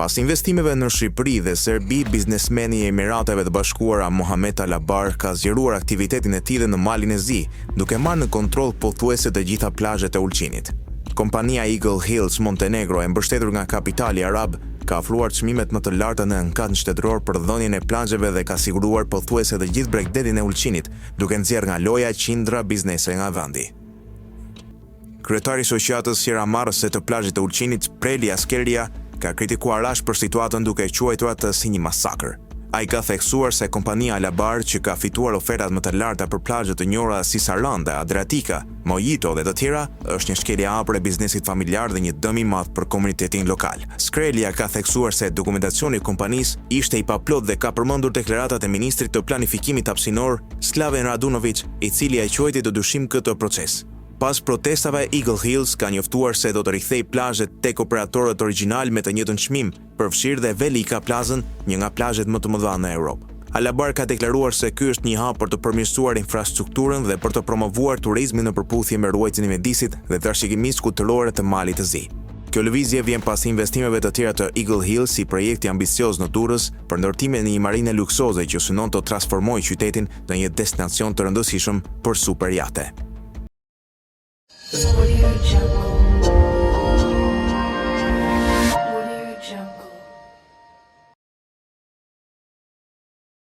Pas investimeve në Shqipëri dhe Serbi, biznesmeni i Emirateve të Bashkuara Mohamed Alabar ka zgjeruar aktivitetin e tij në Malin e Zi, duke marrë në kontroll pothuajse të gjitha plazhet e Ulqinit. Kompania Eagle Hills Montenegro, e mbështetur nga kapitali arab, ka ofruar çmimet më të larta në ankat shtetëror për dhënien e plazheve dhe ka siguruar pothuajse të gjithë bregdetin e Ulqinit, duke nxjerrë nga loja qindra biznese nga vendi. Kryetari i shoqatës qiramarrëse të plazhit të Ulqinit, Preli Askeria, ka kritikuar rash për situatën duke quajtur atë si një masakër. Ai ka theksuar se kompania Alabar, që ka fituar ofertat më të larta për plazhe të njohura si Saranda, Adriatika, Mojito dhe të tjera, është një shkelje e hapur e biznesit familjar dhe një dëm i madh për komunitetin lokal. Skrelia ka theksuar se dokumentacioni i kompanisë ishte i paplot dhe ka përmendur deklaratat e ministrit të planifikimit hapësinor, Slaven Radunović, i cili ai quajti të dyshim këtë proces. Pas protestave, Eagle Hills ka njoftuar se do të rikthej plazhet tek operatorët origjinal me të njëjtën çmim, përfshirë dhe Velika Plazën, një nga plazhet më të mëdha në Europë. Alabar ka deklaruar se ky është një hap për të përmirësuar infrastrukturën dhe për të promovuar turizmin në përputhje me ruajtjen e mjedisit dhe trashëgimisë kulturore të Malit të Zi. Kjo lëvizje vjen pas investimeve të tjera të Eagle Hills si projekti ambicioz në Durrës për ndërtimin e një marine luksoze që synon të transformojë qytetin në një destinacion të rëndësishëm për superjate. Audio Jungle.